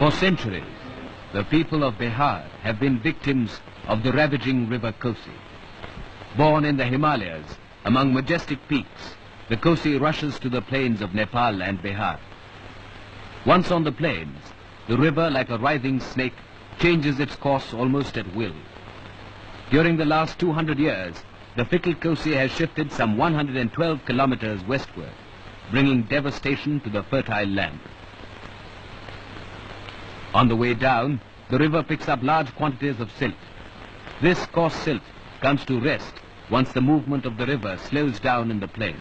For centuries, the people of Bihar have been victims of the ravaging river Kosi. Born in the Himalayas, among majestic peaks, the Kosi rushes to the plains of Nepal and Bihar. Once on the plains, the river, like a writhing snake, changes its course almost at will. During the last 200 years, the fickle Kosi has shifted some 112 kilometers westward, bringing devastation to the fertile land. On the way down, the river picks up large quantities of silt. This coarse silt comes to rest once the movement of the river slows down in the plains.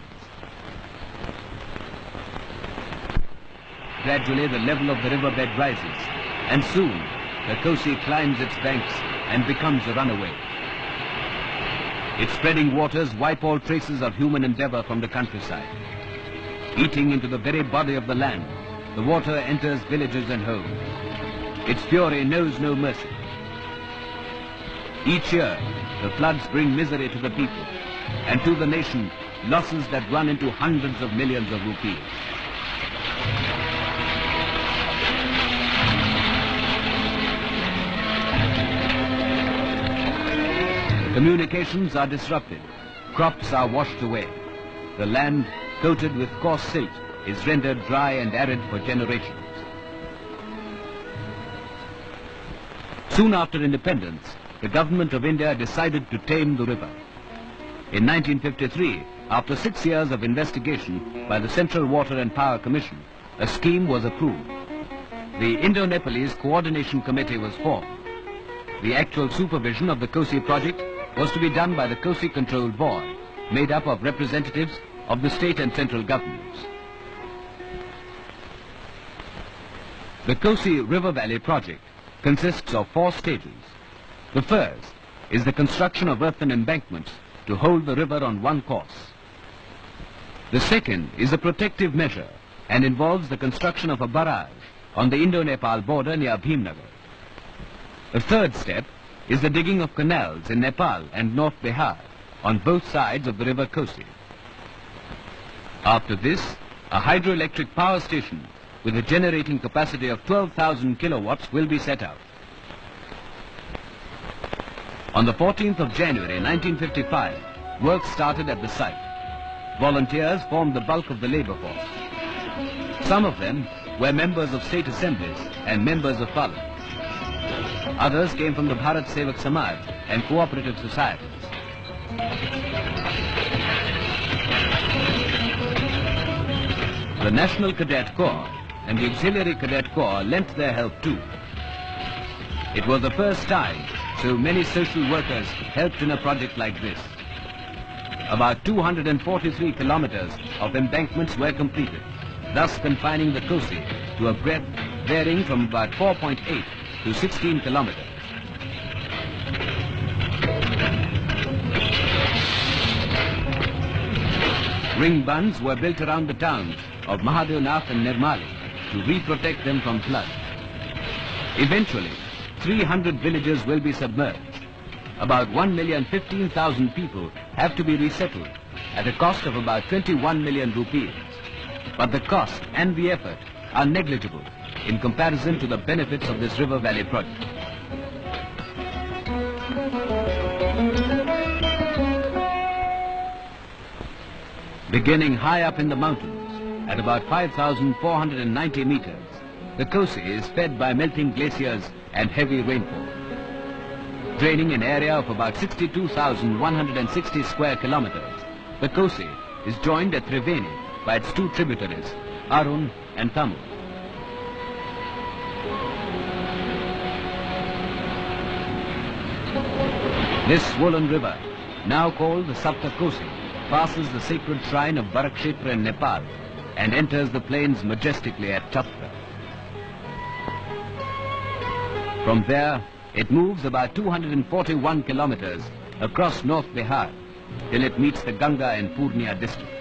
Gradually, the level of the riverbed rises, and soon the Kosi climbs its banks and becomes a runaway. Its spreading waters wipe all traces of human endeavor from the countryside. Eating into the very body of the land, the water enters villages and homes. Its fury knows no mercy. Each year, the floods bring misery to the people, and to the nation, losses that run into hundreds of millions of rupees. Communications are disrupted. Crops are washed away. The land, coated with coarse silt, is rendered dry and arid for generations. Soon after independence, the government of India decided to tame the river. In 1953, after 6 years of investigation by the Central Water and Power Commission, a scheme was approved. The Indo-Nepalese Coordination Committee was formed. The actual supervision of the Kosi project was to be done by the Kosi Control Board, made up of representatives of the state and central governments. The Kosi River Valley project consists of 4 stages. The first is the construction of earthen embankments to hold the river on one course. The second is a protective measure and involves the construction of a barrage on the Indo-Nepal border near Bhimnagar. The third step is the digging of canals in Nepal and North Bihar on both sides of the river Kosi. After this, a hydroelectric power station with a generating capacity of 12,000 kilowatts will be set out. On the 14th of January 1955, work started at the site. Volunteers formed the bulk of the labor force. Some of them were members of state assemblies and members of parliament. Others came from the Bharat Sevak Samaj and cooperative societies. The National Cadet Corps and the Auxiliary Cadet Corps lent their help too. It was the first time so many social workers helped in a project like this. About 243 kilometers of embankments were completed, thus confining the Kosi to a breadth varying from about 4.8 to 16 kilometers. Ring bunds were built around the towns of Mahadevnath and Nirmali to re-protect them from flood. Eventually, 300 villages will be submerged. About 1,015,000 people have to be resettled at a cost of about 21 million rupees. But the cost and the effort are negligible in comparison to the benefits of this river valley project. Beginning high up in the mountains, at about 5,490 meters, the Kosi is fed by melting glaciers and heavy rainfall. Draining an area of about 62,160 square kilometers, the Kosi is joined at Triveni by its 2 tributaries, Arun and Tamil. This swollen river, now called the Sapta Kosi, passes the sacred shrine of Barakshetra in Nepal and enters the plains majestically at Chhatra. From there, it moves about 241 kilometers across North Bihar till it meets the Ganga and Purnia district.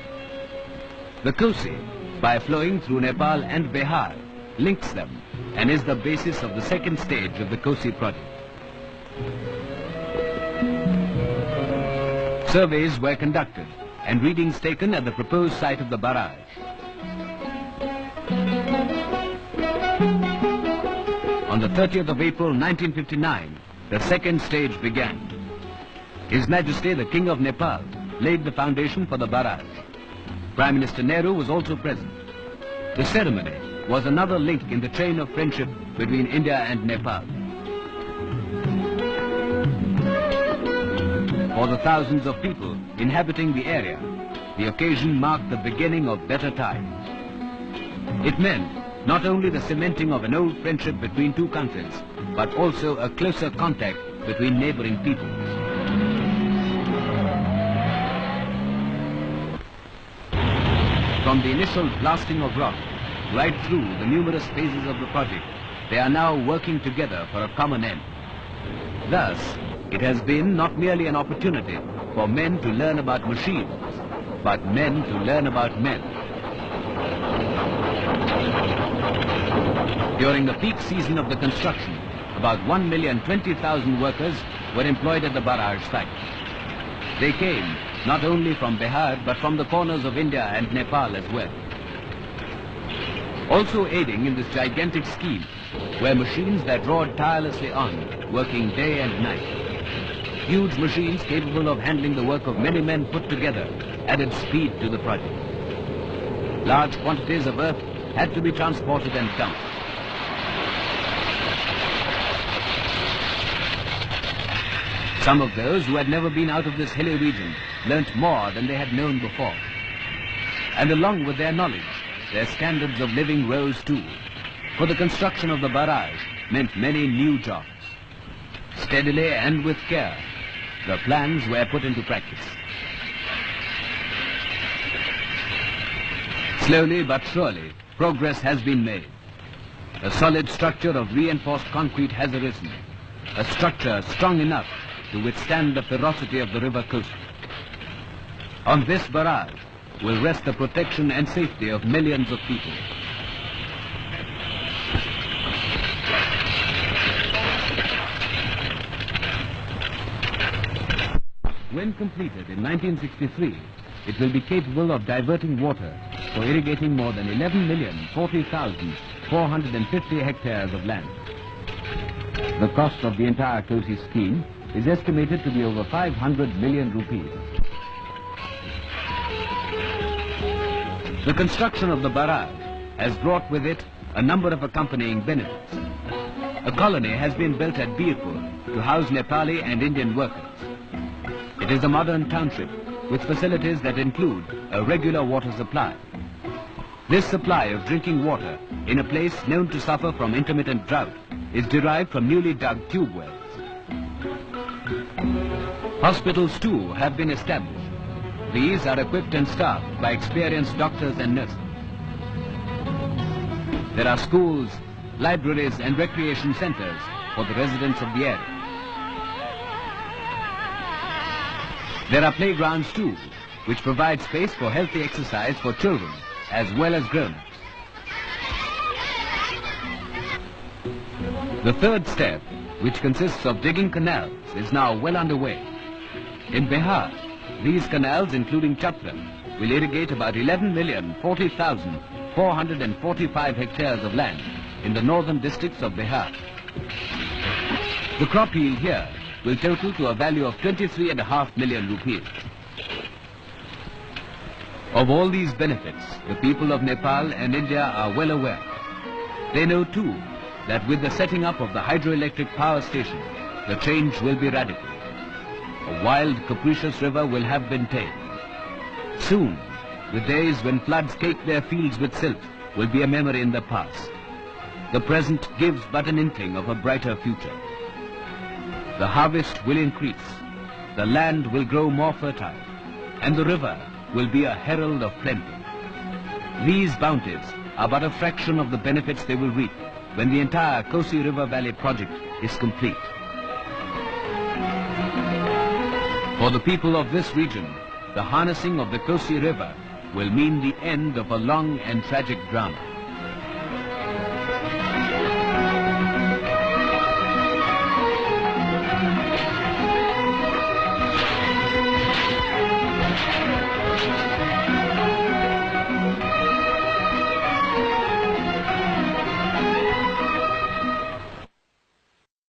The Kosi, by flowing through Nepal and Bihar, links them and is the basis of the second stage of the Kosi project. Surveys were conducted and readings taken at the proposed site of the barrage. On the 30th of April 1959, the second stage began. His Majesty the King of Nepal laid the foundation for the barrage. Prime Minister Nehru was also present. The ceremony was another link in the chain of friendship between India and Nepal. For the thousands of people inhabiting the area, the occasion marked the beginning of better times. It meant not only the cementing of an old friendship between two countries, but also a closer contact between neighboring peoples. From the initial blasting of rock right through the numerous phases of the project, they are now working together for a common end. Thus, it has been not merely an opportunity for men to learn about machines, but men to learn about men. During the peak season of the construction, about 1,020,000 workers were employed at the barrage site. They came not only from Bihar, but from the corners of India and Nepal as well. Also aiding in this gigantic scheme were machines that roared tirelessly on, working day and night. Huge machines capable of handling the work of many men put together added speed to the project. Large quantities of earth had to be transported and dumped. Some of those who had never been out of this hilly region learnt more than they had known before. And along with their knowledge, their standards of living rose too, for the construction of the barrage meant many new jobs. Steadily and with care, the plans were put into practice. Slowly but surely, progress has been made. A solid structure of reinforced concrete has arisen, a structure strong enough to withstand the ferocity of the river coast. On this barrage will rest the protection and safety of millions of people. When completed in 1963, it will be capable of diverting water for irrigating more than 11,040,450 hectares of land. The cost of the entire Kosi scheme is estimated to be over 500 million rupees. The construction of the barrage has brought with it a number of accompanying benefits. A colony has been built at Birpur to house Nepali and Indian workers. It is a modern township with facilities that include a regular water supply. This supply of drinking water in a place known to suffer from intermittent drought is derived from newly dug tube wells. Hospitals too have been established. These are equipped and staffed by experienced doctors and nurses. There are schools, libraries and recreation centers for the residents of the area. There are playgrounds too, which provide space for healthy exercise for children as well as grown-ups. The third step, which consists of digging canals, is now well underway. In Bihar, these canals, including Chapra, will irrigate about 11,040,445 hectares of land in the northern districts of Bihar. The crop yield here will total to a value of 23.5 million rupees. Of all these benefits, the people of Nepal and India are well aware. They know too that with the setting up of the hydroelectric power station, the change will be radical. A wild, capricious river will have been tamed. Soon, the days when floods cake their fields with silt will be a memory in the past. The present gives but an inkling of a brighter future. The harvest will increase, the land will grow more fertile, and the river will be a herald of plenty. These bounties are but a fraction of the benefits they will reap when the entire Kosi River Valley project is complete. For the people of this region, the harnessing of the Kosi River will mean the end of a long and tragic drama.